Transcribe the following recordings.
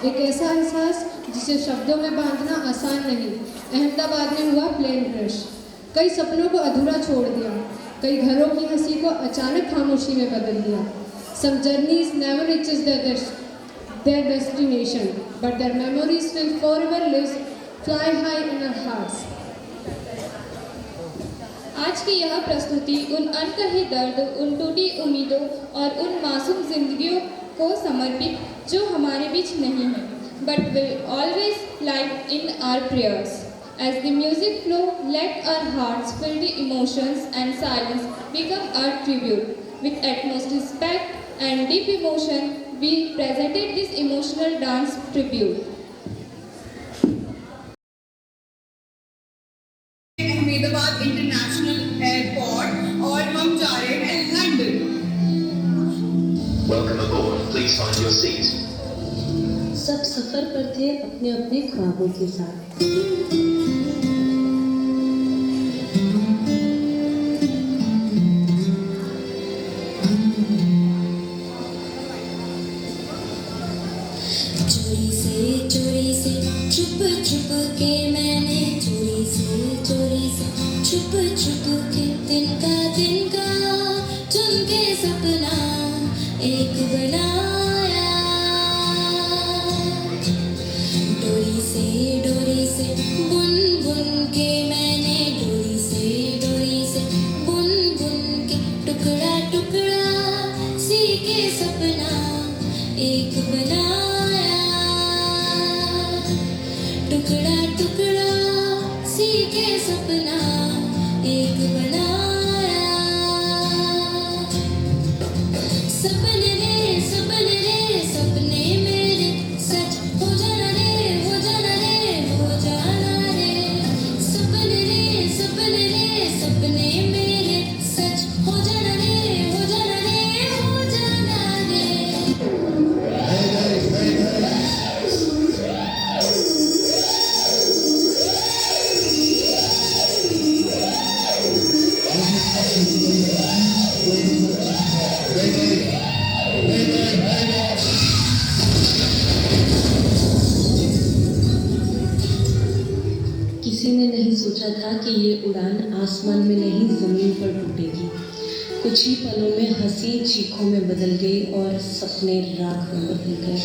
एक ऐसा एहसास जिसे शब्दों में बांधना आसान नहीं। अहमदाबाद में हुआ प्लेन क्रश। कई सपनों को अधूरा छोड़ दिया, कई घरों की हंसी को अचानक खामोशी में बदल दिया। Some journeys never reaches their destination, but their memories will forever live, fly high in our hearts. आज की यह प्रस्तुति उन अनकहे दर्द, उन टूटी उम्मीदों और उन मासूम जिंदगियों को समर्पित जो हमारे बीच नहीं है, but will always live in our prayers. As the music flow, let our hearts fill the emotions and silence become our tribute. With utmost respect and deep emotion, we presented this emotional dance tribute. Ahmedabad international airport और हम जा रहे हैं London. Welcome aboard. Please find your seat. सब सफर पर थे अपने अपने ख्वाबों के साथ। चोरी से छुप छुप के मैंने चोरी से छुप छुप के तिनका चुन के सपना एक बनाया। डोरी से बुन बुन के मैंने डोरी से बुन बुन के टुकड़ा टुकड़ा सी के सपना एक बनाया। टुकड़ा टुकड़ा सी के सपना एक बनाया। सपने मेरे सच हो जाना रे हो जाना रे। सपने मेरे सच हो जाना रे हो जाना रे। किसी ने नहीं सोचा था कि ये उड़ान आसमान में नहीं जमीन पर टूटेगी। कुछ ही पलों में हंसी चीखों में बदल गई और सपने राख में बदल गए।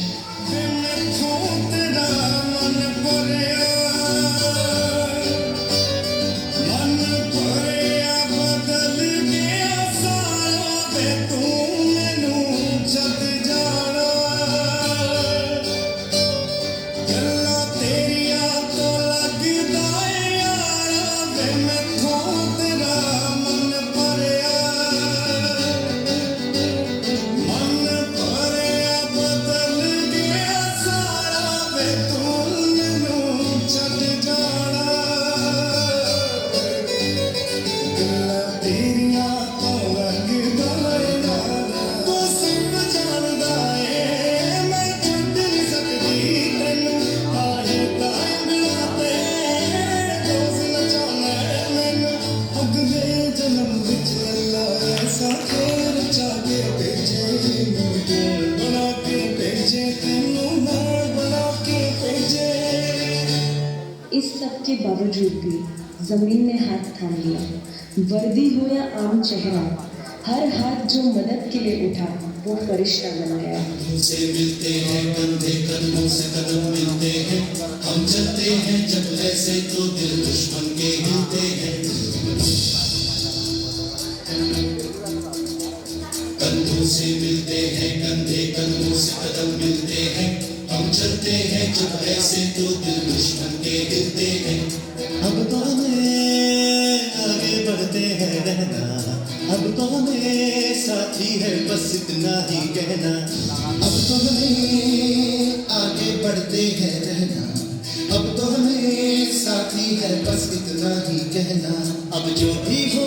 इस सब के बावजूद भी जमीन ने हाथ थाम लिया। वर्दी हो या आम चेहरा, हर हाथ जो मदद के लिए उठा वो फरिश्ता बन गया। से मिलते हैं कंधे कदमों से कदम मिलते हैं, हम चलते हैं जब ऐसे तो दिल दुश्मन के हिलते हैं। कंधों से मिलते हैं कंधे कदमों से कदम मिलते हैं, हम चलते हैं जब ऐसे तो दिल दुश्मन के हिलते हैं। अब तो हमें आगे बढ़ते हैं रहना, अब तो हमें साथी है बस इतना ही कहना। अब तो हमें आगे बढ़ते हैं रहना, अब तो हमें साथी है बस इतना ही कहना। अब जो भी हो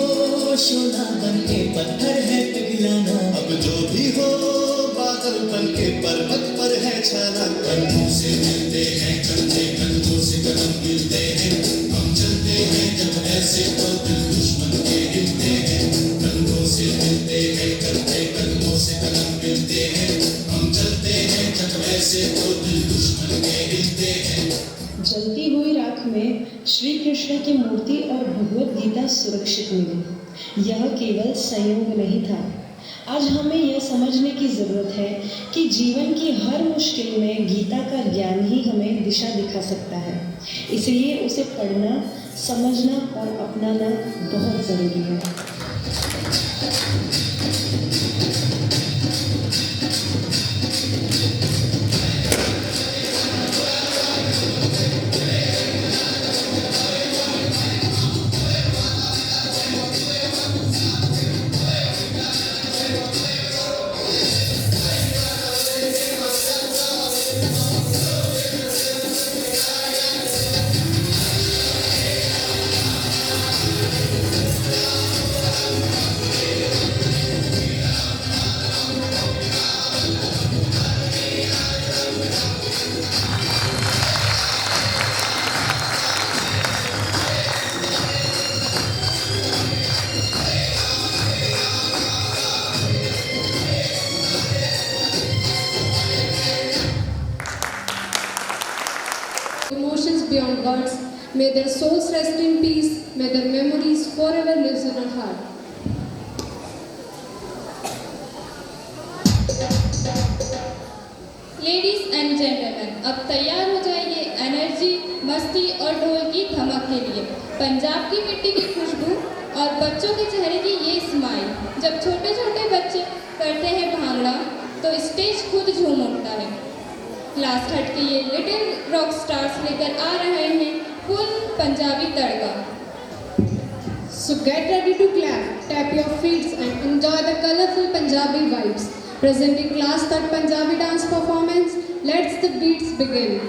शोला बन के पत्थर है पिघलाना, अब जो भी हो बादल बन के पर्वत पर है छाना। कंधों से मिलते हैं कंधे कंधों से कदम मिलते हैं, हम चलते हैं जब ऐसे तो दिल दुश्मन के हिलते हैं। कंधों से मिलते हैं कंधे कदमों से कदम मिलते हैं, हम चलते हैं जब ऐसे तो दिल दुश्मन के हिलते हैं। जलती हुई राख में श्री कृष्ण की मूर्ति और भगवत गीता सुरक्षित मिली। यह केवल संयोग नहीं था। आज हमें यह समझने की ज़रूरत है कि जीवन की हर मुश्किल में गीता का ज्ञान ही हमें दिशा दिखा सकता है। इसलिए उसे पढ़ना, समझना और अपनाना बहुत ज़रूरी है। Emotions beyond words, may their souls rest in peace, may their memories forever live in our heart. Ladies and gentleman, अब तैयार हो जाइए एनर्जी, मस्ती और ढोल की धमक के लिए। पंजाब की मिट्टी की खुशबू और बच्चों के चेहरे की ये स्माइल। जब छोटे छोटे बच्चे करते हैं भांगड़ा तो स्टेज खुद झूम उठता है। क्लास थर्ड के ये लिटिल रॉक स्टार्स लेकर आ रहे हैं full Punjabi tadka. So get ready to clap, tap your feet and enjoy the colorful Punjabi vibes. Presenting class 3rd Punjabi dance performance, let's the beats begin.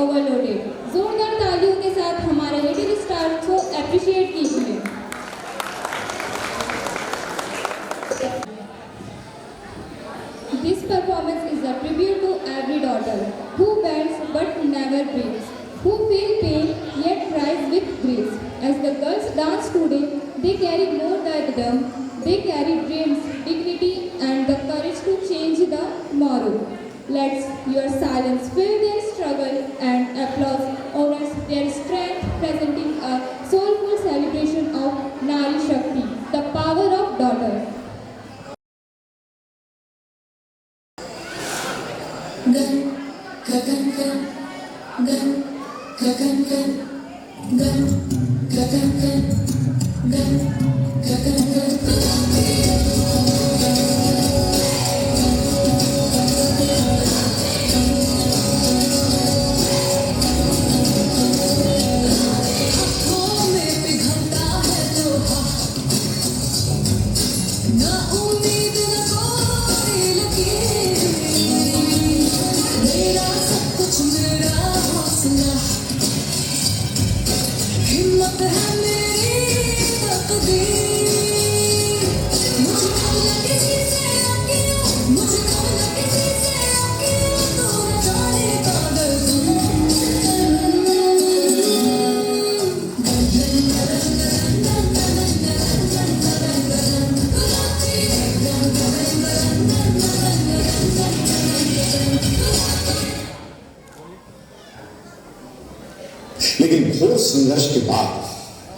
Overloaded. जोरदार तालियों के साथ हमारे लिटिल स्टार को appreciate कीजिए। This performance is a tribute to every daughter who bends but never breaks, who feel pain yet rise with grace. As the girls dance today, they carry more than rhythm, they carry dreams, dignity and the courage to change the tomorrow. Let your silence fill their struggle and applause honors their strength, presenting a soulful celebration of Nari Shakti, the power of daughters. Gan, gagan, gan, gan, gagan, gan, gan, gagan, gan, gan, gagan, gan. आँखों में पिघलता है लोहा, ना उम्मीद न कोई लकीर, मेरा सब कुछ मेरा हौसला, हिम्मत है मेरी तकदीर। मुझको न किसी से आकियों, मुझको न किसी से आकियों, तू न जाने पागल लेकिन घोर संघर्ष के बाद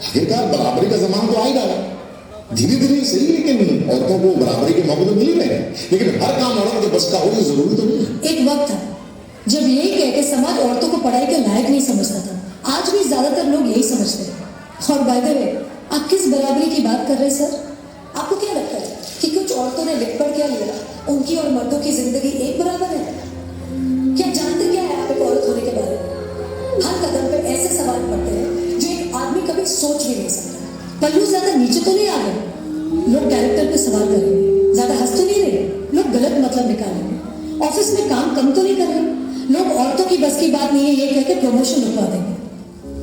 आखिरकार बराबरी का जमाना तो आएगा। धीरे धीरे सही, लेकिन औरतों को बराबरी के मौके तो मिल ही रहे हैं, लेकिन हर काम औरत के बस का हो ये जरूरी तो नहीं है। एक वक्त था जब यही कह के समाज औरतों को पढ़ाई के लायक नहीं समझता था। आज भी ज्यादातर लोग यही समझते हैं। और बाय द वे, आप किस बराबरी की बात कर रहे हैं सर? आपको क्या लगता है कि कुछ औरतों ने लिख पढ़ क्या लिया, उनकी और मर्दों की जिंदगी एक बराबर है? क्या जानते क्या है आप एक औरत होने के बारे में? हर कदम पे ऐसे सवाल पड़ते हैं जो एक आदमी कभी सोच भी नहीं सकता। पल्लू ज्यादा नीचे तो नहीं आ गए, लोग कैरेक्टर पे सवाल करेंगे। ज्यादा हंस तो नहीं रहे, लोग गलत मतलब निकालेंगे। ऑफिस में काम कम तो नहीं कर रहे, लोग औरतों की बस की बात नहीं है ये कह के प्रमोशन रुकवा देंगे।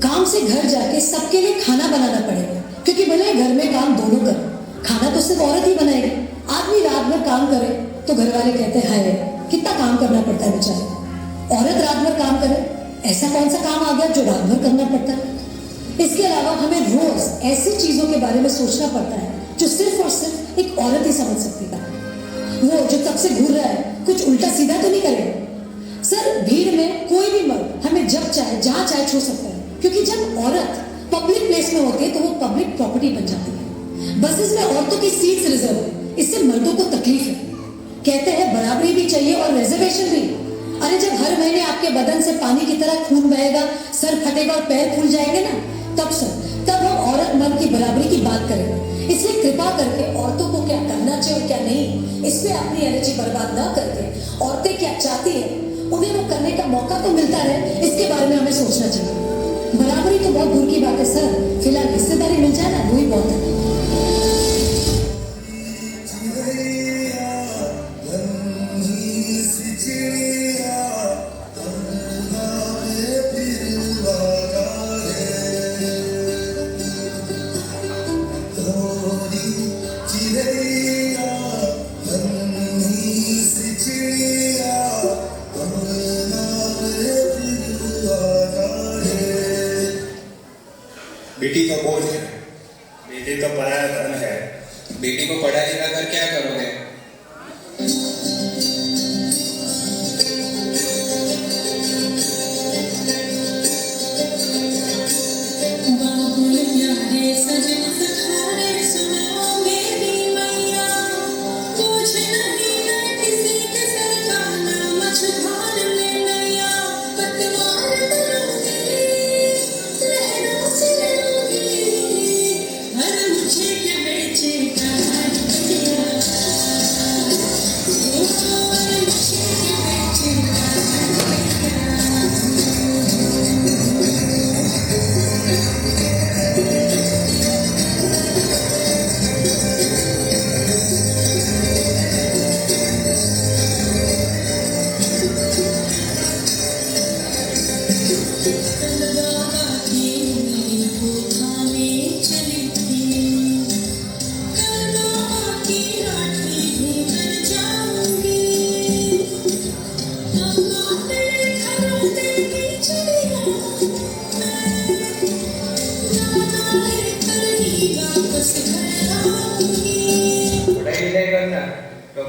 काम से घर जाके सबके लिए खाना बनाना पड़ेगा, क्योंकि भले घर में काम दोनों करें, खाना तो सिर्फ औरत ही बनाएगी। आदमी रात भर काम करे तो घर वाले कहते हैं हाय कितना काम करना पड़ता है बेचारे। औरत रात भर काम करे, ऐसा कौन सा काम आ गया जो रात भर करना पड़ता है? इसके अलावा हमें रोज ऐसी चीजों के बारे में सोचना पड़ता है जो सिर्फ और सिर्फ एक औरत ही समझ सकती है। वो जो तब से घूर रहा है कुछ उल्टा सीधा तो नहीं करेगा। सर, भीड़ में कोई भी मर्द हमें जब चाहे जहां चाहे छू सकता है, क्योंकि जब औरत पब्लिक प्लेस में होती है तो वो पब्लिक प्रॉपर्टी बन जाती है। बसेस में औरतों की सीट्स रिजर्व है, इससे मर्दों को तकलीफ है। कहते हैं बराबरी भी चाहिए और रिजर्वेशन भी। अरे जब हर महीने आपके बदन से पानी की तरह खून बहेगा, सर फटेगा और पैर फूल जाएंगे ना, तब हम औरत मर्द की बराबरी की बात करेंगे। इसलिए कृपा करके औरतों को क्या करना चाहिए और क्या नहीं, इस पे अपनी एनर्जी बर्बाद ना करके औरतें क्या चाहती है उन्हें वो करने का मौका तो मिलता रहे, इसके बारे में हमें सोचना चाहिए। बराबरी तो बहुत दूर की बात है सर, फिलहाल हिस्सेदारी मिल जाए ना, वही बहुत है। बेटी तो बोझ है, बेटी तो पराया धन है। बेटी को पढ़ा लिखा कर क्या करोगे? मुझे क्या बेचेगा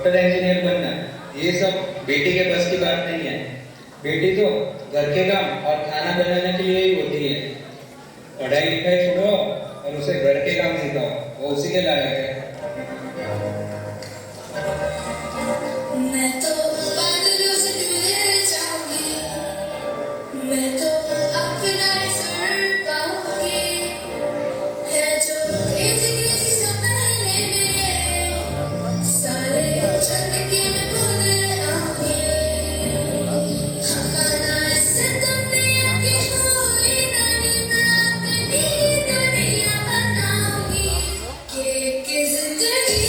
डॉक्टर इंजीनियर बनना, ये सब बेटी के बस की बात नहीं है। बेटी तो घर के काम और खाना बनाने के लिए ही होती है। पढ़ाई लिखाई छोड़ो और उसे घर के काम सिखाओ, वो उसी के लायक है। मैं तो बादलों से मिल जाऊंगी, मैं तो अपना सर पाऊंगी, है जो क्रेज़ी सपने मेरे सारे चल के मैं भूल आऊंगी। हमारा ऐसे दुनिया की होली नई दुनिया बनाऊंगी कि जिंदगी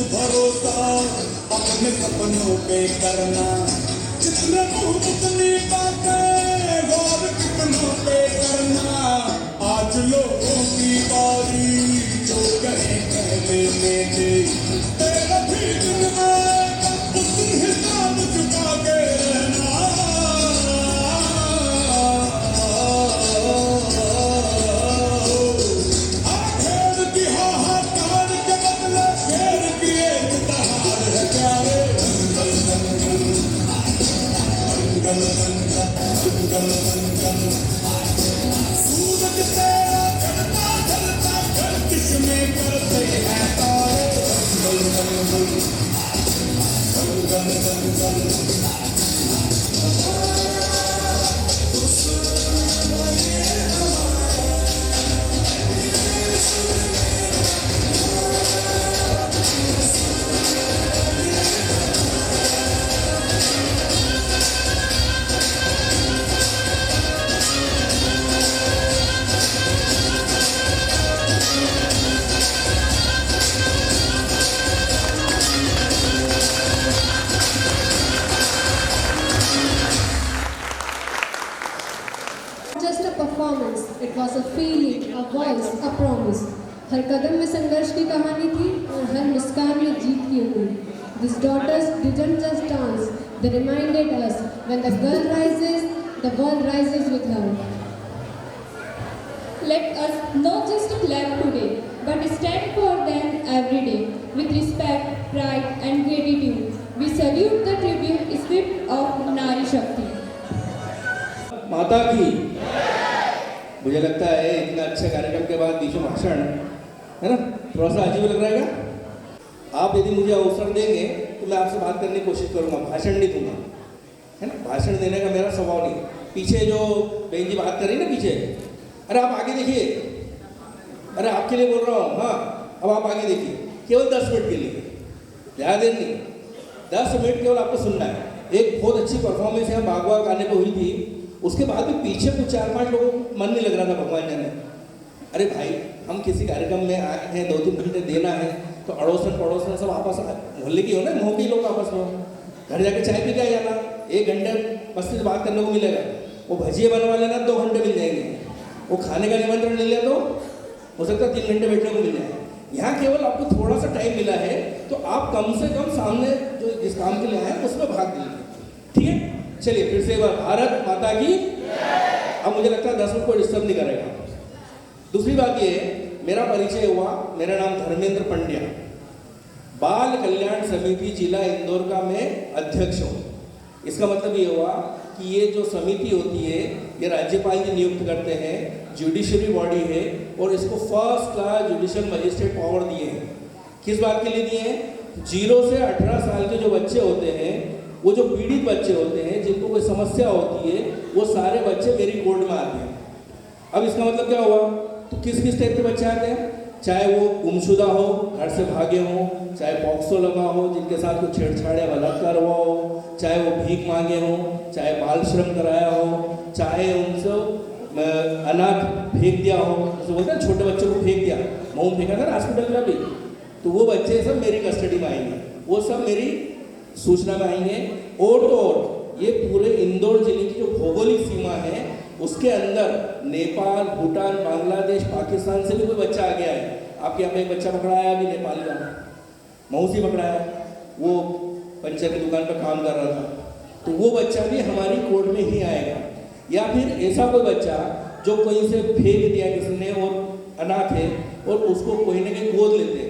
भरोसा अपने सपनों पे करना, जितने उतनी बातें गौर कितनों पे करना। आज लोगों की बारी जो कहे कहने में दे, तेरा भी दिन आएगा उस दिन हिसाब चुका के रहना। आखिर की हाहाकार के बदले शेर की एक दहाड़ है प्यारे। सूरज तेरा चढ़ता ढलता गर्दिश में करते हैं तारे। Just a performance, it was a feeling, a voice, a promise. हर कदम में संघर्ष की कहानी थी और हर मुस्कान में जीत की उम्मीद. These daughters didn't just dance, they reminded us when the girl rises, the world rises with her. Let us not just clap today, but stand for them every day with respect, pride, and gratitude. We salute the tribute spirit of Nari Shakti. माता की मुझे लगता है इतना अच्छे कार्यक्रम के बाद बीच में भाषण है ना, थोड़ा सा अजीब लग रहा है क्या? आप यदि मुझे अवसर देंगे तो मैं आपसे बात करने की कोशिश करूंगा, भाषण नहीं दूंगा, है ना। भाषण देने का मेरा स्वभाव नहीं। पीछे जो बहन जी बात कर रही ना पीछे, अरे आप आगे देखिए, अरे आपके लिए बोल रहा हूँ। हाँ, अब आप आगे देखिए, केवल 10 मिनट के लिए, ज़्यादा देर नहीं, 10 मिनट केवल आपको सुनना है। एक बहुत अच्छी परफॉर्मेंस यहाँ बागवा गाने को हुई थी, उसके बाद भी पीछे कुछ 4-5 लोगों को मन नहीं लग रहा था भगवान जाने। अरे भाई, हम किसी कार्यक्रम में आए हैं, 2-3 घंटे देना है, तो अड़ोसन पड़ोसन सब आपस मोहल्ले की हो ना, मोह के लोग आपस में घर जाके चाय पी के जाना, 1 घंटे मस्ती से बात करने को मिलेगा। वो भजिए बनवा लेना 2 घंटे मिल जाएंगे, वो खाने का निमंत्रण ले लिया तो हो सकता है 3 घंटे बैठने को मिल जाए। यहाँ केवल आपको थोड़ा सा टाइम मिला है, तो आप कम से कम सामने जो जिस काम के लिए आए उसमें भाग दीजिए, ठीक है। चलिए फिर से एक बार भारत माता की। अब मुझे लगता है 10 मिनट को डिस्टर्ब नहीं करेगा। दूसरी बात ये, मेरा परिचय हुआ, मेरा नाम धर्मेंद्र पंड्या, बाल कल्याण समिति जिला इंदौर का मैं अध्यक्ष हूँ। इसका मतलब ये हुआ कि ये जो समिति होती है ये राज्यपाल जी नियुक्त करते हैं, जुडिशरी बॉडी है, और इसको first class judicial magistrate power दिए हैं। किस बात के लिए दिए हैं? 0 से 18 साल के जो बच्चे होते हैं, वो जो पीड़ित बच्चे होते हैं, जिनको कोई समस्या होती है, वो सारे बच्चे मेरी कोर्ट में आते हैं। अब इसका मतलब क्या हुआ? तो किस किस टाइप के बच्चे आते हैं? चाहे वो गुमशुदा हो, घर से भागे हों, चाहे पॉक्सो लगा हो, जिनके साथ कोई छेड़छाड़ या बलात्कार हुआ हो, चाहे वो भीख मांगे हों, चाहे बाल श्रम कराया हो, चाहे उनसे अनाथ फेंक दिया हो, जैसे बोलते हैं छोटे बच्चों को फेंक दिया, मोम फेंका था हॉस्पिटल में भी, तो वो बच्चे सब मेरी कस्टडी में आएंगे। वो सब मेरी सूचना में आएंगे। और तो और ये पूरे इंदौर जिले की जो भौगोलिक सीमा है उसके अंदर नेपाल, भूटान, बांग्लादेश, पाकिस्तान से भी कोई बच्चा आ गया है। आपके यहाँ पे एक बच्चा पकड़ा है अभी नेपाल का, मौसी पकड़ा है, वो पंचर की दुकान पर काम कर रहा था, तो वो बच्चा भी हमारी कोर्ट में ही आएगा। या फिर ऐसा कोई बच्चा जो कहीं से फेंक दिया किसी ने और अनाथ है और उसको कोई ना कहीं गोद लेते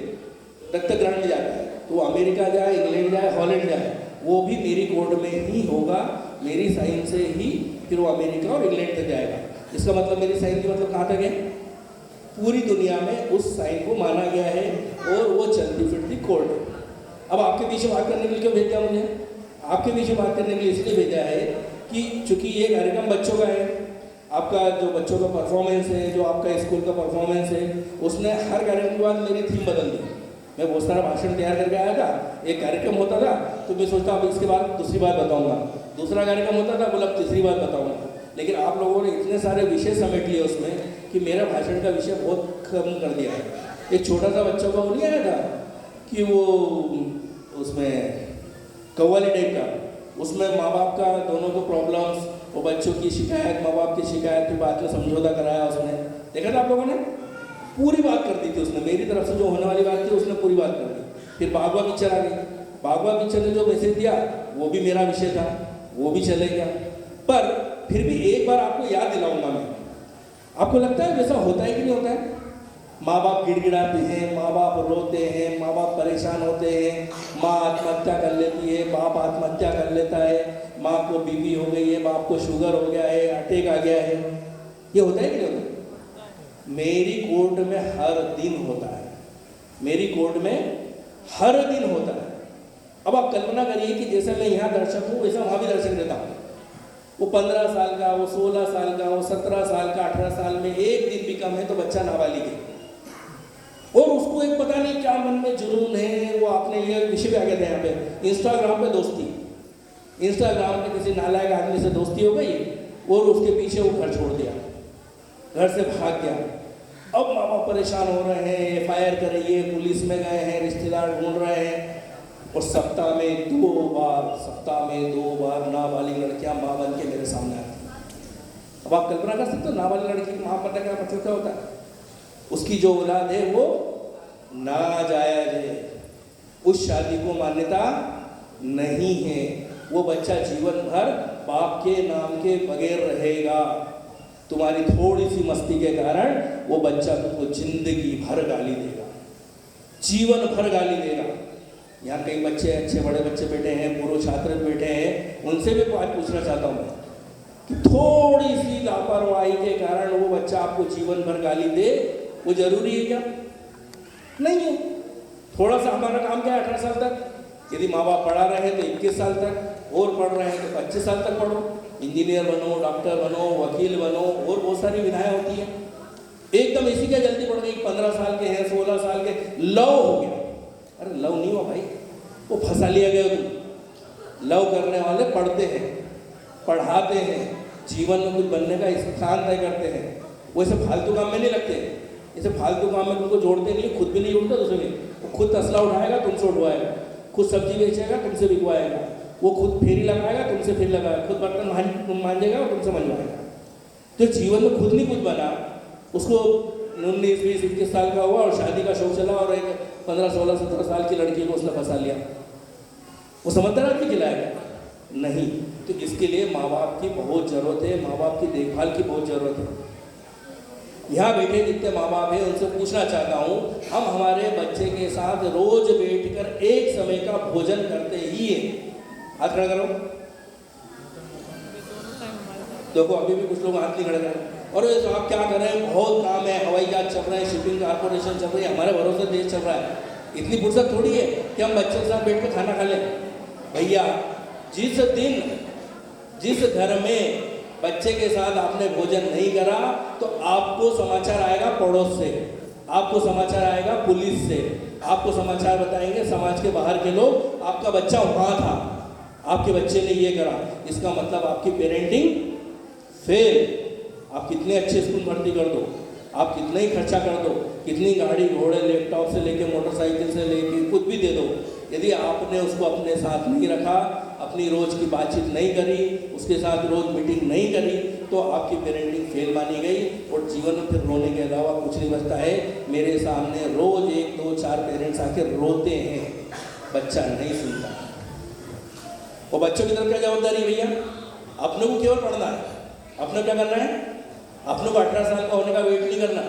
दत्तक ग्रहण में जाता है, तो वो अमेरिका जाए, इंग्लैंड जाए, हॉलैंड जाए, वो भी मेरी कोर्ट में ही होगा, मेरी साइन से ही फिर वो अमेरिका और इंग्लैंड तक जाएगा। इसका मतलब मेरी साइन की मतलब कहाँ तक है? पूरी दुनिया में उस साइन को माना गया है और वो चलती फिरती कोर्ट है। अब आपके पीछे बात करने के लिए क्यों भेजा मुझे? आपके पीछे बात करने के लिए इसलिए भेजा है कि चूंकि ये कार्यक्रम बच्चों का है, आपका जो बच्चों का परफॉर्मेंस है, जो आपका स्कूल का परफॉर्मेंस है, उसने हर कार्यक्रम के बाद मेरी थीम बदल दी। मैं बहुत सारा भाषण तैयार करके आया था, एक कार्यक्रम होता था तो मैं सोचता अब इसके बाद दूसरी बात बताऊंगा, दूसरा कार्यक्रम होता था बोला तीसरी बात बताऊंगा, लेकिन आप लोगों ने इतने सारे विषय समेट लिए उसमें कि मेरा भाषण का विषय बहुत कम कर दिया है। एक छोटा सा बच्चों का वो नहीं आया था कि वो उसमें कव्वाली टाइप का, उसमें माँ बाप का दोनों को प्रॉब्लम्स, वो बच्चों की शिकायत, माँ बाप की शिकायत, फिर बाद में समझौता कराया उसने, देखा था आप लोगों ने? पूरी बात कर दी थी उसने, मेरी तरफ से जो होने वाली बात थी उसने पूरी बात कर दी। फिर बागवा पिक्चर आ गई, बागवा पिक्चर ने जो मैसेज दिया वो भी मेरा विषय था, वो भी चले गया। पर फिर भी एक बार आपको याद दिलाऊंगा मैं, आपको लगता है वैसा होता है कि नहीं होता है? माँ बाप गिड़गिड़ाते हैं, माँ बाप रोते हैं, माँ बाप परेशान होते हैं, माँ आत्महत्या कर लेती है, बाप आत्महत्या कर लेता है, माँ को बीपी हो गई है, बाप को शुगर हो गया है, अटैक आ गया है, ये होता है कि नहीं होता? मेरी कोर्ट में हर दिन होता है, मेरी कोर्ट में हर दिन होता है। अब आप कल्पना करिए कि जैसे मैं यहाँ दर्शक हूँ वैसा वहाँ भी दर्शक देता हूँ। वो 15 साल का, वो 16 साल का, वो 17 साल का, 18 साल में एक दिन भी कम है तो बच्चा नाबालिग है, और उसको एक पता नहीं क्या मन में जुनून है। वो आपने ये विषय पे आ गया था यहाँ पे, इंस्टाग्राम पे दोस्ती, इंस्टाग्राम पे किसी नालायक आदमी से दोस्ती हो गई और उसके पीछे वो घर छोड़ दिया, घर से भाग गया। अब माँ बाप परेशान हो रहे हैं, FIR कराइए, पुलिस में गए हैं, रिश्तेदार ढूंढ रहे हैं, और सप्ताह में दो बार नाबालिग लड़कियां माँ बन के मेरे सामने आती हैं। अब आप कल्पना कर सकते हो नाबालिग लड़की की माँ बनने का मतलब क्या होता है? उसकी जो औलाद है वो नाजायज है, उस शादी को मान्यता नहीं है, वो बच्चा जीवन भर बाप के नाम के बगैर रहेगा। तुम्हारी थोड़ी सी मस्ती के कारण वो बच्चा तुमको जिंदगी भर गाली देगा, जीवन भर गाली देगा। यहाँ कई बच्चे, अच्छे बड़े बच्चे बैठे हैं, पूर्व छात्र बैठे हैं, उनसे भी बात पूछना चाहता हूँ कि थोड़ी सी लापरवाही के कारण वो बच्चा आपको जीवन भर गाली दे, वो जरूरी है क्या? नहीं है। थोड़ा सा हमारा काम क्या है, 18 साल तक यदि माँ बाप पढ़ा रहे हैं तो 21 साल तक, और पढ़ रहे हैं तो 25 साल तक पढ़ो, इंजीनियर बनो, डॉक्टर बनो, वकील बनो, और बहुत सारी विधाएं होती हैं। एकदम इसी क्या जल्दी पड़ गई, 15 साल के हैं, 16 साल के, लव हो गया। अरे लव नहीं हुआ भाई, वो फंसा लिया गया तुम। लव करने वाले पढ़ते हैं, पढ़ाते हैं, जीवन में कुछ बनने का स्थान तय करते हैं, वो ऐसे फालतू काम में नहीं लगते। ऐसे फालतू काम में तुमको जोड़ते नहीं, खुद भी नहीं जोड़ते दूसरे में। वो खुद तसला उठाएगा, तुमसे उठवाएगा, खुद सब्जी बेचेगा, तुमसे बिकवाएगा, वो खुद फेरी लगाएगा, तुमसे फिर लगाएगा, खुद बर्तन मांजेगा और तुमसे मंजवाएगा। जो जीवन में खुद नहीं कुछ बना, उसको 19, 20, 21 साल का हुआ और शादी का शौक चला और एक 15, 16, 17 साल की लड़की को उसने फंसा लिया, वो समझदार आदमी खिलाएगा? नहीं। तो इसके लिए माँ बाप की बहुत ज़रूरत है, माँ बाप की देखभाल की बहुत ज़रूरत है। यहाँ बैठे जितने माँ बाप हैं उनसे पूछना चाहता हूँ, हम हमारे बच्चे के साथ रोज बैठकर एक समय का भोजन करते ही हैं? हाथ खड़ा करो। देखो अभी भी कुछ लोग हाथ नहीं खड़े करें। और तो आप क्या कर रहे हैं? बहुत काम है, हवाई जहाज चल रहे हैं, शिपिंग कॉर्पोरेशन चल रही है, हमारे भरोसे देश चल रहा है। इतनी फुर्सत थोड़ी है कि हम बच्चों के साथ बैठ कर खाना खा लें। भैया, जिस घर में बच्चे के साथ आपने भोजन नहीं करा तो आपको समाचार आएगा पड़ोस से, आपको समाचार आएगा पुलिस से, आपको समाचार बताएंगे समाज के बाहर के लोग, आपका बच्चा वहाँ था, आपके बच्चे ने ये करा। इसका मतलब आपकी पेरेंटिंग फेल। आप कितने अच्छे स्कूल भर्ती कर दो, आप कितना ही खर्चा कर दो, कितनी गाड़ी घोड़े लैपटॉप से लेके मोटरसाइकिल से लेके कुछ भी दे दो, यदि आपने उसको अपने साथ नहीं रखा, अपनी रोज की बातचीत नहीं करी, उसके साथ रोज मीटिंग नहीं करी, तो आपकी पेरेंटिंग फेल मानी गई और जीवन में फिर रोने के अलावा कुछ नहीं बचता है। मेरे सामने रोज 1, 2, 4 पेरेंट्स आके रोते हैं, बच्चा नहीं सुनता। और बच्चों की तरफ क्या जवाबदारी है भैया? अपने को केवल पढ़ना है, अपने क्या करना है, अपने को 18 साल का होने का वेट नहीं करना,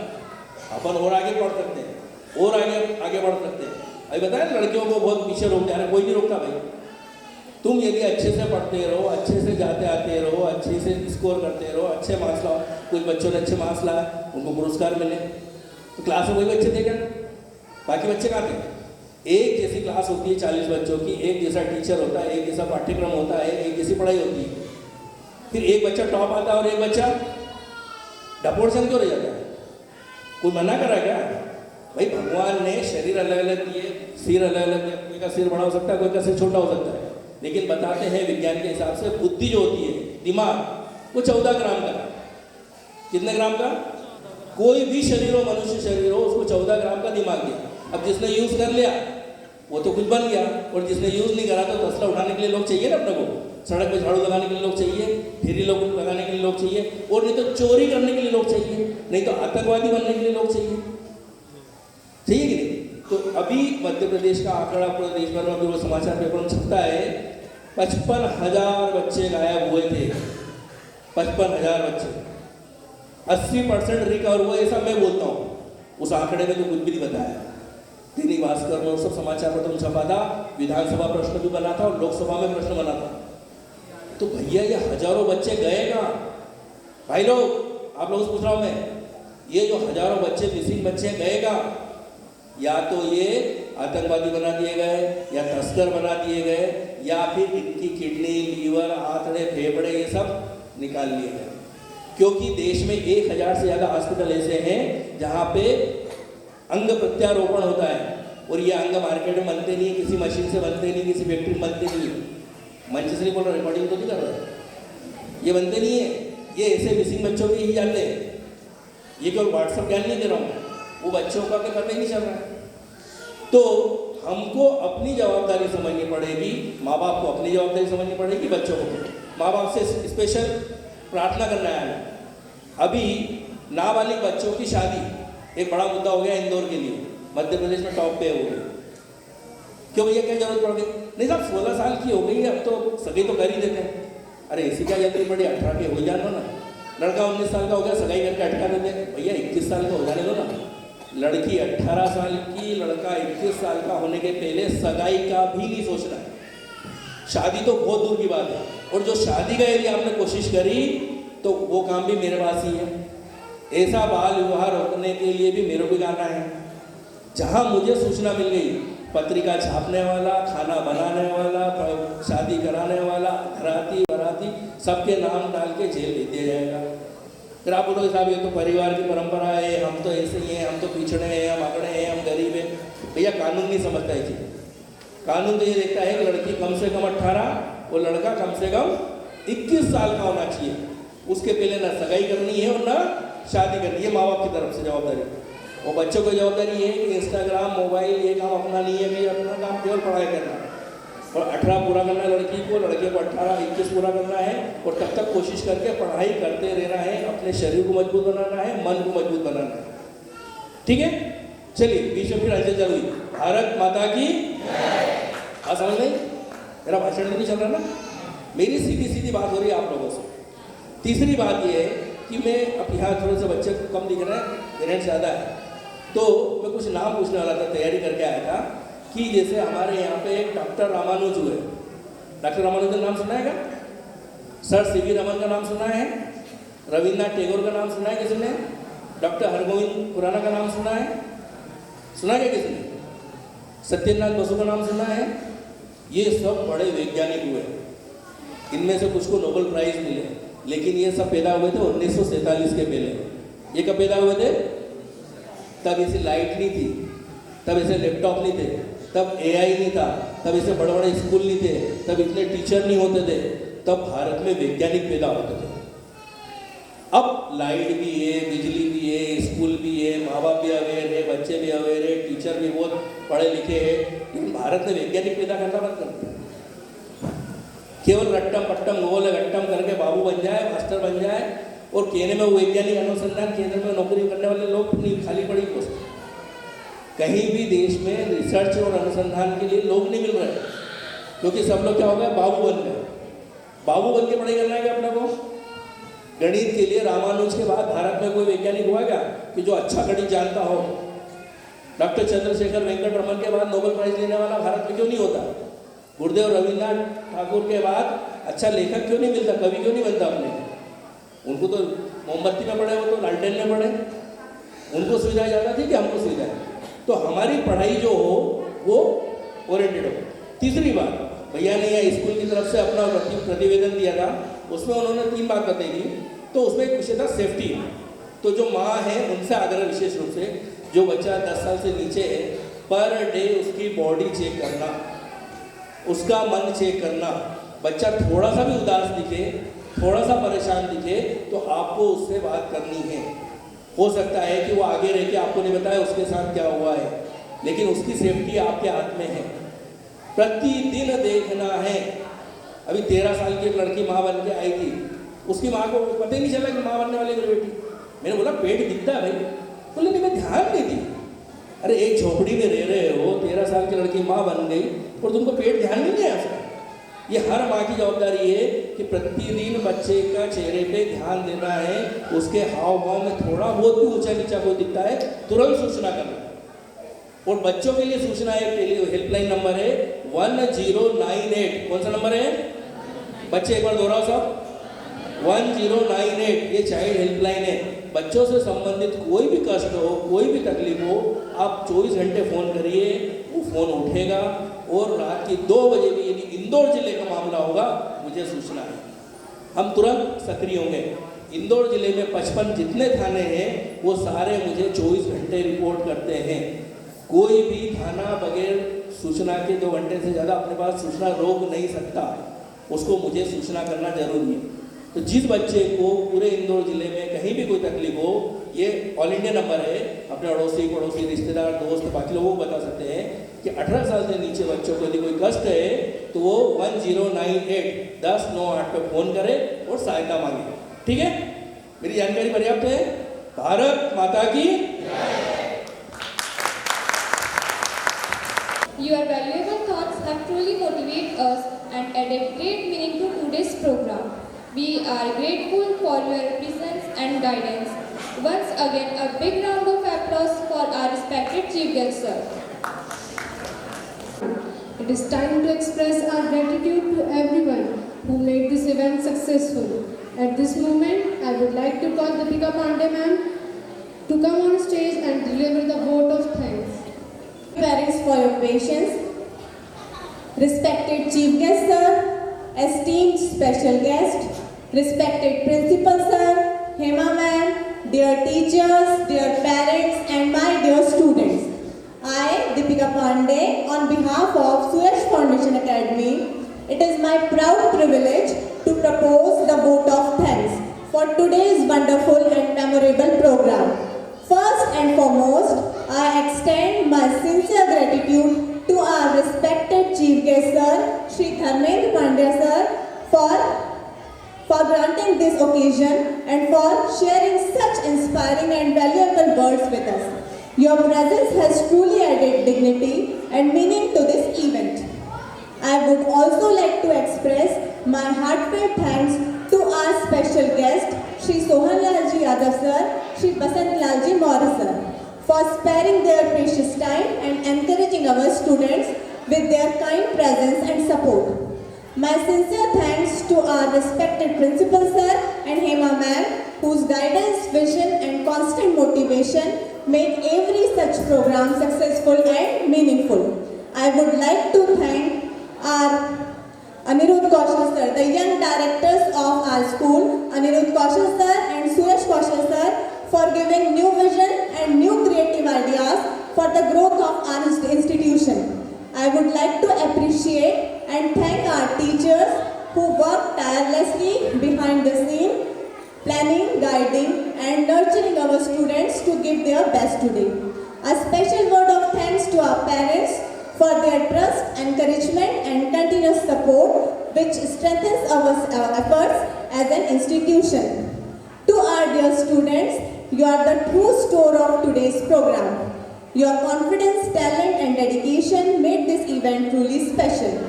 अपन और आगे पढ़ सकते हैं, और आगे बढ़ सकते हैं। अभी बताया लड़कियों को बहुत पीछे रोकते हैं, कोई नहीं रोकता भाई। तुम यदि अच्छे से पढ़ते रहो, अच्छे से जाते आते रहो, अच्छे से स्कोर करते रहो, अच्छे मार्क्स लाओ, कुछ बच्चों ने अच्छे मार्क्स लाए उनको पुरस्कार मिले, तो क्लास में कोई बच्चे थे क्या? बाकी बच्चे कहाँ थे? एक जैसी क्लास होती है 40 बच्चों की, एक जैसा टीचर होता है, एक जैसा पाठ्यक्रम होता है, एक जैसी पढ़ाई होती है। फिर एक बच्चा टॉप आता है और एक बच्चा डपोर्शन क्यों रह जाता है? कोई मना करा क्या? भाई भगवान ने शरीर अलग अलग दिए, सिर अलग अलग दिए, कोई का सिर बड़ा हो सकता है, कोई का सिर छोटा हो सकता है, लेकिन बताते हैं विज्ञान के हिसाब से बुद्धि जो होती है, दिमाग, वो 14 ग्राम का। कितने ग्राम का? कोई भी शरीर हो, मनुष्य शरीर हो, उसको 14 ग्राम का दिमाग दिया। अब जिसने यूज कर लिया वो तो कुछ बन गया, और जिसने यूज नहीं करा तो तसला उठाने के लिए लोग चाहिए ना अपने को, सड़क पे झाड़ू लगाने के लिए लोग चाहिए, फेरी लोग लगाने के लिए लोग चाहिए, और नहीं तो चोरी करने के लिए लोग चाहिए, नहीं तो आतंकवादी बनने के लिए लोग चाहिए कि नहीं? तो अभी मध्य प्रदेश का आंकड़ा पूरे देश भर में अभी वो समाचार पेपर में छपता है, 55,000 बच्चे गायब हुए थे, 55,000 बच्चे, 80% रिकवर हुए, ऐसा मैं बोलता हूँ। उस आंकड़े में तो कुछ भी नहीं बताया। दैनिक भास्कर में सब समाचार पत्र में छपा था, विधानसभा प्रश्न भी बना था और लोकसभा में प्रश्न बना था। तो भैया ये हजारों बच्चे गए कहाँ? भाई लोग, आप लोगों से पूछ रहा हूँ मैं, ये जो हजारों बच्चे मिसिंग बच्चे गए कहाँ? या तो ये आतंकवादी बना दिए गए, या तस्कर बना दिए गए, या फिर इनकी किडनी, लीवर, आंतड़े, फेफड़े ये सब निकाल लिए गए। क्योंकि देश में 1000 से ज़्यादा हॉस्पिटल ऐसे हैं जहाँ पे अंग प्रत्यारोपण होता है, और ये अंग मार्केट में बनते नहीं, किसी मशीन से बनते नहीं, किसी फैक्ट्री में बनते नहीं। मंच से नहीं बोल रहा, रिकॉर्डिंग तो नहीं कर रहा, ये बनते नहीं है, ये ऐसे मिसिंग बच्चों के ही जाते हैं। ये केवल व्हाट्सअप ज्ञान नहीं दे रहा हूँ, वो बच्चों का भी पता ही नहीं चल रहा है। तो हमको अपनी जवाबदारी समझनी पड़ेगी, माँ बाप को अपनी जवाबदारी समझनी पड़ेगी, बच्चों को माँ बाप से स्पेशल प्रार्थना करना है। अभी नाबालिग बच्चों की शादी एक बड़ा मुद्दा हो गया इंदौर के लिए, मध्य प्रदेश में टॉप पे हो गई। क्यों भैया, क्या जरूरत पड़ गई? नहीं साहब 16 साल की हो गई है, अब तो सगाई तो कर ही देते हैं। अरे ऐसी क्या जरूरत पड़ी, 18 के हो जाना ना। लड़का 19 साल का हो गया, सगाई करके अटका देते हैं। भैया 21 साल का हो जाने दो ना। लड़की 18 साल की, लड़का 21 साल का होने के पहले सगाई का भी नहीं सोचना है। शादी तो बहुत दूर की बात है, और जो शादी का यदि आपने कोशिश करी तो वो काम भी मेरे पास ही है। ऐसा बाल विवाह रोकने के लिए भी मेरे को जाना है। जहाँ मुझे सूचना मिल गई, पत्रिका छापने वाला, खाना बनाने वाला, शादी कराने वाला, घराती बराती सबके नाम डाल के जेल भेज दिया जाएगा। फिर आप बोलोगे साहब ये तो परिवार की परंपरा है, हम तो ऐसे ही हैं, हम तो पिछड़े हैं, हम अगड़े हैं, हम गरीब हैं। भैया कानून नहीं समझता है जी। कानून तो ये देखता है कि लड़की कम से कम 18 और लड़का कम से कम 21 साल का होना चाहिए। उसके पहले ना सगाई करनी है और ना शादी करनी है। माँ बाप की तरफ से जवाबदारी, और बच्चों की जवाबदारी ये है कि इंस्टाग्राम, मोबाइल ये काम अपना नहीं है, भी अपना काम केवल पढ़ाई करना है। और 18 पूरा करना है लड़की को, लड़के को 18-21 पूरा करना है, और तब तक कोशिश करके पढ़ाई करते रहना है, अपने शरीर को मजबूत बनाना है, मन को मजबूत बनाना है। ठीक है, चलिए बीच में फिर हलचल चल हुई। भारत माता की बात समझ नहीं, मेरा भाषण नहीं चल रहा ना, मेरी सीधी सीधी बात हो रही है आप लोगों से। तीसरी बात ये है कि मैं अब यहाँ थोड़े से बच्चे कम दिख रहे हैं, पेरेंट्स ज़्यादा है, तो मैं कुछ नाम पूछने वाला था, तैयारी करके आया था कि जैसे हमारे यहाँ पे एक डॉक्टर रामानुज हुए। डॉक्टर रामानुज का नाम सुना है क्या? सर सीवी रमन का नाम सुना है? रविन्द्रनाथ टैगोर का नाम सुना है किसी ने? डॉक्टर हरगोविंद खुराना का नाम सुना है? सुना क्या किसी ने? सत्येंद्रनाथ बसु का नाम सुना है? ये सब बड़े वैज्ञानिक हुए, इनमें से कुछ को नोबेल प्राइज मिले, लेकिन ये सब पैदा हुए थे 1947 के पहले। ये कब पैदा हुए थे? तब ऐसी लाइट नहीं थी, तब ऐसे लैपटॉप नहीं थे, तब एआई नहीं था, तब ऐसे बड़े बड़े स्कूल नहीं थे, तब इतने टीचर नहीं होते थे, तब भारत में वैज्ञानिक पैदा होते थे। अब लाइट भी है, बिजली भी है, स्कूल भी है, माँ बाप भी अवेयर है, बच्चे भी अवेयर है, टीचर भी बहुत पढ़े लिखे हैं, लेकिन भारत ने वैज्ञानिक पैदा करना बंद कर दिया। केवल रट्टम पट्टम गोल गट्टम करके बाबू बन जाए, मास्टर बन जाए, और कहने में वो वैज्ञानिक अनुसंधान केंद्र में नौकरी करने वाले लोग नहीं, खाली पड़ी पोस्ट। कहीं भी देश में रिसर्च और अनुसंधान के लिए लोग नहीं मिल रहे, क्योंकि सब लोग क्या हो गए, बाबू बन गए। बाबू बन के पढ़ाई करना है क्या अपने को? गणित के लिए रामानुज के बाद भारत में कोई वैज्ञानिक हुआ क्या कि जो अच्छा गणित जानता हो? डॉक्टर चंद्रशेखर वेंकट रमन के बाद नोबेल प्राइज लेने वाला भारत में क्यों नहीं होता? गुरुदेव रविन्द्रनाथ ठाकुर के बाद अच्छा लेखक क्यों नहीं मिलता, कवि क्यों नहीं बनता अपने? उनको तो मोमबत्ती में पढ़े, वो तो लालटेन में पढ़े, उनको सुविधा ज़्यादा थी कि हमको सुविधा है? तो हमारी पढ़ाई जो हो वो ओरिएंटेड हो। तीसरी बात, भैया ने यहाँ स्कूल की तरफ से अपना प्रतिवेदन दिया था, उसमें उन्होंने 3 बात बताई थी। तो उसमें एक विषय था सेफ्टी। तो जो माँ है उनसे आग्रह विशेष रूप से, जो बच्चा 10 साल से नीचे है, पर डे उसकी बॉडी चेक करना, उसका मन चेक करना। बच्चा थोड़ा सा भी उदास दिखे, थोड़ा सा परेशान दिखे, तो आपको उससे बात करनी है। हो सकता है कि वो आगे रह के आपको नहीं बताया उसके साथ क्या हुआ है, लेकिन उसकी सेफ्टी आपके हाथ में है। प्रतिदिन देखना है। अभी 13 साल की एक लड़की माँ बन के आई थी, उसकी माँ को पता ही नहीं चला कि माँ बनने वाली मेरी बेटी। मैंने बोला पेट दिखता है भाई? बोले नहीं, मैं ध्यान नहीं दी। अरे एक झोपड़ी में रह रहे हो, 13 साल की लड़की माँ बन गई और तुमको पेट ध्यान नहीं दिया उसका? ये हर माँ की जवाबदारी है कि प्रतिदिन बच्चे का चेहरे पे ध्यान देना है, उसके हाव भाव में थोड़ा बहुत भी ऊंचा नीचा कोई दिखता है तुरंत सूचना करना। और बच्चों के लिए सूचना एक हेल्पलाइन नंबर है 1098। कौन सा नंबर है बच्चे, एक बार दोहराओ सब, 1098। ये चाइल्ड हेल्पलाइन है। बच्चों से संबंधित कोई भी कष्ट हो, कोई भी तकलीफ हो, आप 24 घंटे फ़ोन करिए, वो फ़ोन उठेगा। और रात की 2 बजे भी यदि इंदौर जिले का मामला होगा, मुझे सूचना है, हम तुरंत सक्रिय होंगे। इंदौर जिले में 55 जितने थाने हैं वो सारे मुझे 24 घंटे रिपोर्ट करते हैं। कोई भी थाना बगैर सूचना के 2 घंटे से ज़्यादा अपने पास सूचना रोक नहीं सकता, उसको मुझे सूचना करना जरूरी है। तो जिस बच्चे को पूरे इंदौर जिले में कहीं भी कोई तकलीफ हो, ये ऑल इंडिया नंबर है, अपने अड़ोसी पड़ोसी रिश्तेदार दोस्त बाकी लोगों को बता सकते हैं कि 18 साल से नीचे बच्चों को यदि कोई कष्ट है तो वो 1098 1098 पे फ़ोन करें और सहायता मांगे। ठीक है, मेरी जानकारी पर्याप्त है। भारत माता की। Your valuable thoughts have truly motivated us and added great meaning to today's program. We are grateful for your presence and guidance. Once again, a big round of applause for our respected Chief Guest, sir. It is time to express our gratitude to everyone who made this event successful. At this moment, I would like to call Deepika Pandey ma'am to come on stage and deliver the vote of thanks. Parents for your patience. Respected Chief Guest sir, esteemed special guest, respected Principal sir, Hema ma'am, dear teachers, dear parents and my dear students. I, Deepika Pandey, on behalf of Suyash Foundation Academy, it is my proud privilege to propose the vote of thanks for today's wonderful and memorable program. First and foremost, I extend my sincere gratitude to our respected Chief Guest Sir, Shri Dharmendra Pandya Sir, for granting this occasion and for sharing such inspiring and valuable words with us. Your presence has truly added dignity and meaning to this event. I would also like to express my heartfelt thanks to our special guest, Shri Sohan Lalji Yadav Sir, Shri Basant Lalji Maurya Sir, for sparing their precious time and encouraging our students with their kind presence and support. My sincere thanks to our respected Principal Sir and Hema Ma'am, whose guidance, vision and constant motivation make every such program successful and meaningful. I would like to thank our Anirudh Kaushal Sir, the young directors of our school, Anirudh Kaushal Sir and Suyash Kaushal Sir, for giving new vision and new creative ideas for the growth of our institution. I would like to appreciate and thank our teachers who work tirelessly behind the scene, planning, guiding and nurturing our students to give their best today. A special word of thanks to our parents for their trust, encouragement and continuous support which strengthens our efforts as an institution. To our dear students, you are the true store of today's program. Your confidence, talent and dedication made this event truly special.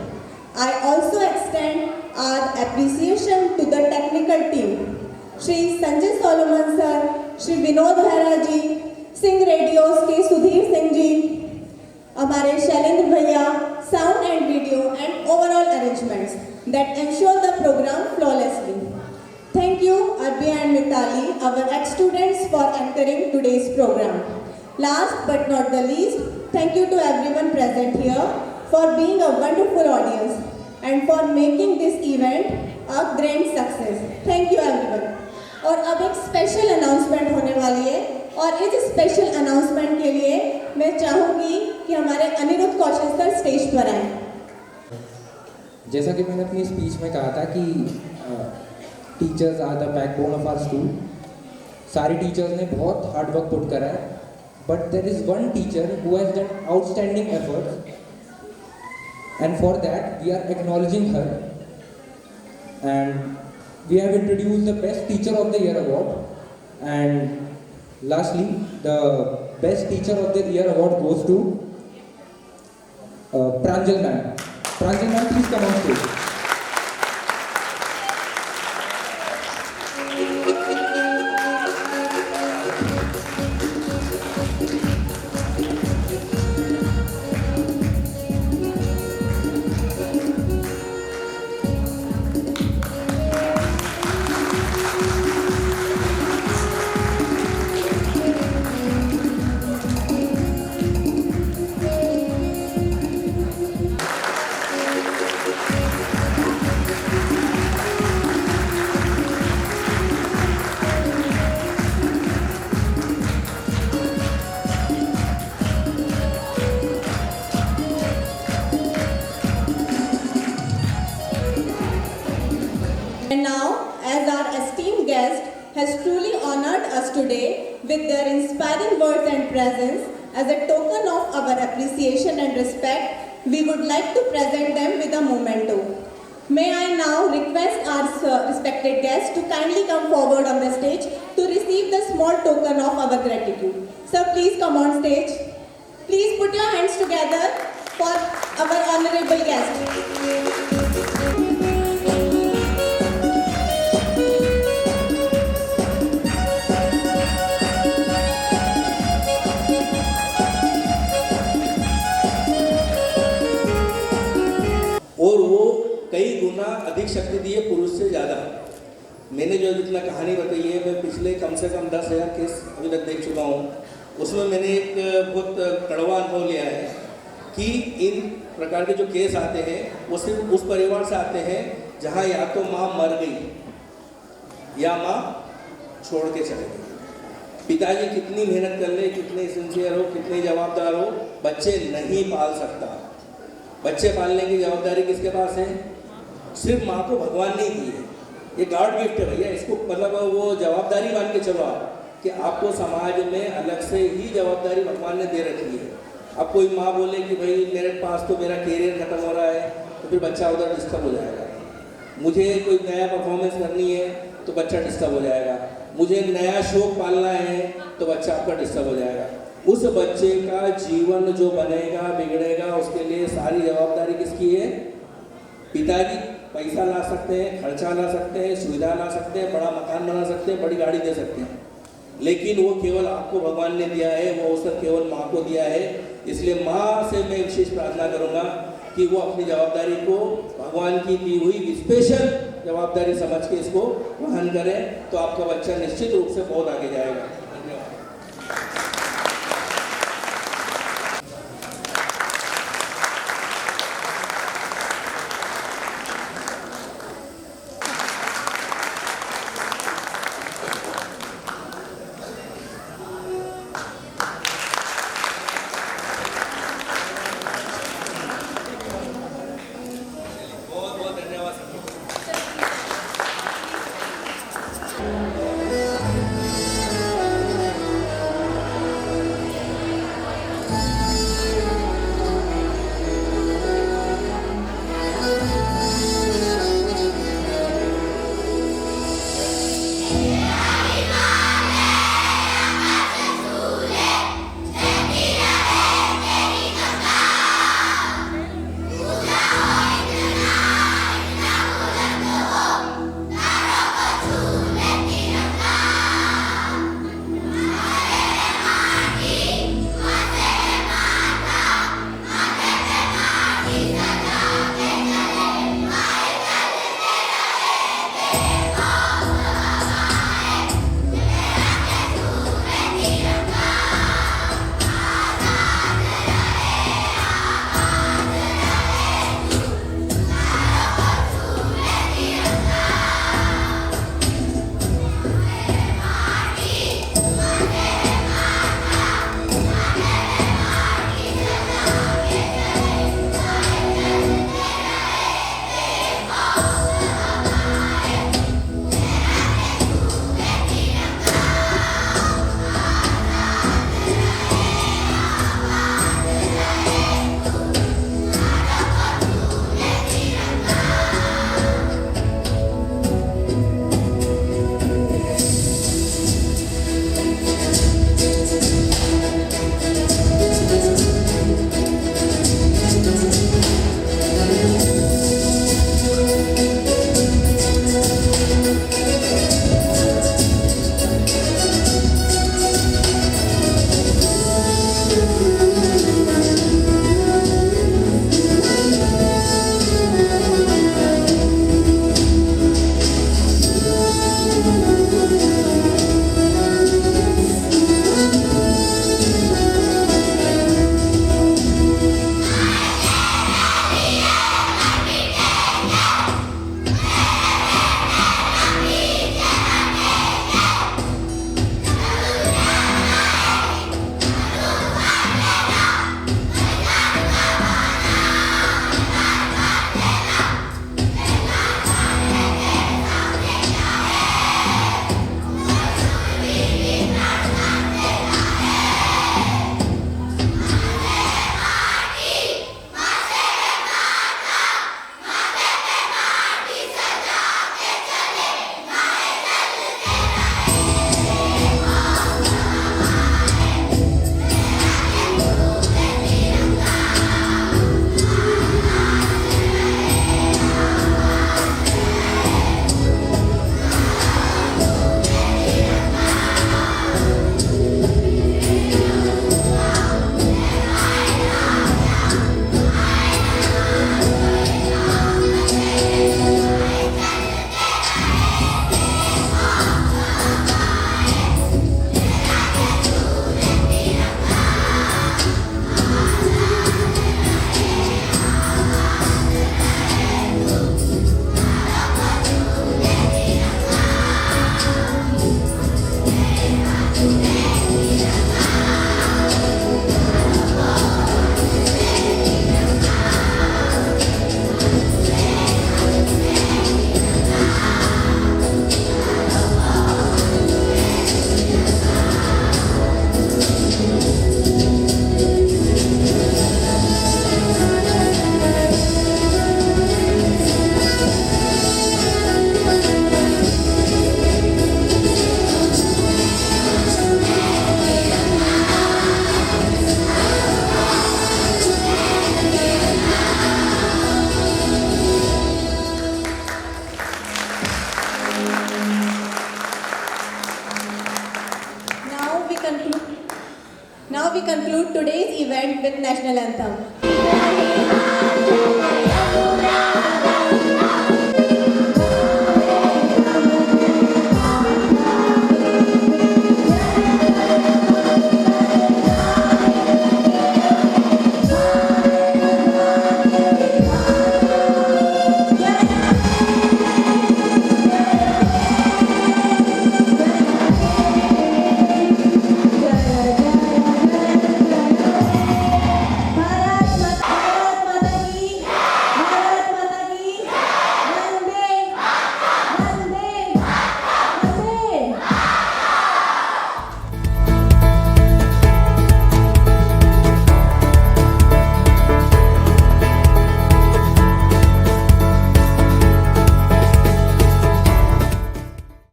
I also extend our appreciation to the technical team. Shri Sanjay Solomon sir, Shri Vinod Bhera ji, Singh Radios के सुधीर सिंह जी, हमारे शैलेंद्र भैया, sound and video and overall arrangements that ensure the program flawlessly. Thank you Arbi and Mitali, our ex-students for anchoring today's program. Last but not the least, thank you to everyone present here for being a wonderful audience and for making this event a grand success. Thank you everyone. और अब एक special announcement होने वाली है और इस special announcement के लिए मैं चाहूँगी कि हमारे अनिरुद्ध कौशल सर स्टेज पर आएं। जैसा कि मैंने अपनी स्पीच में कहा था कि teachers are the backbone of our school. सारे टीचर्स ने बहुत हार्ड वर्क पुट करा है, but there is one teacher who has done outstanding efforts and for that we are acknowledging her and we have introduced the best teacher of the year award, and lastly the best teacher of the year award goes to Pranjal ma'am. Pranjal ma'am, please come on stage. And now, as our esteemed guest has truly honored us today with their inspiring words and presence, as a token of our appreciation and respect, we would like to present them with a memento. May I now request our respected guests to kindly come forward on the stage to receive the small token of our gratitude. Sir, please come on stage. Please put your hands together for our honorable guest. और वो कई गुना अधिक शक्ति दी है पुरुष से ज़्यादा। मैंने जो जितना कहानी बताई है, मैं पिछले कम से कम 10,000 केस अभी तक देख चुका हूँ। उसमें मैंने एक बहुत कड़वा अनुभव लिया है कि इन प्रकार के जो केस आते हैं वो सिर्फ उस परिवार से आते हैं जहाँ या तो माँ मर गई या माँ छोड़ के चले गई। पिताजी कितनी मेहनत कर ले, कितने सिंसियर हो, कितने जवाबदार हो, बच्चे नहीं पाल सकता। बच्चे पालने की जवाबदारी किसके पास है? सिर्फ माँ को भगवान नहीं दी है, ये गॉड गिफ्ट है भैया। इसको मतलब वो जवाबदारी मान के चलो आप कि आपको समाज में अलग से ही जवाबदारी भगवान ने दे रखी है। अब कोई माँ बोले कि भाई मेरे पास तो मेरा कैरियर खत्म हो रहा है, तो फिर बच्चा उधर डिस्टर्ब हो जाएगा। मुझे कोई नया परफॉर्मेंस करनी है तो बच्चा डिस्टर्ब हो जाएगा। मुझे नया शौक पालना है तो बच्चा आपका डिस्टर्ब हो जाएगा। उस बच्चे का जीवन जो बनेगा बिगड़ेगा, उसके लिए सारी जवाबदारी किसकी है? पिताजी पैसा ला सकते हैं, खर्चा ला सकते हैं, सुविधा ला सकते हैं, बड़ा मकान बना सकते हैं, बड़ी गाड़ी दे सकते हैं, लेकिन वो केवल आपको भगवान ने दिया है, वो अवसर केवल माँ को दिया है। इसलिए माँ से मैं विशेष प्रार्थना करूँगा कि वो अपनी जवाबदारी को भगवान की दी हुई स्पेशल जवाबदारी समझ के इसको वहन करें, तो आपका बच्चा निश्चित रूप से बहुत आगे जाएगा। Now we conclude today's event with national anthem.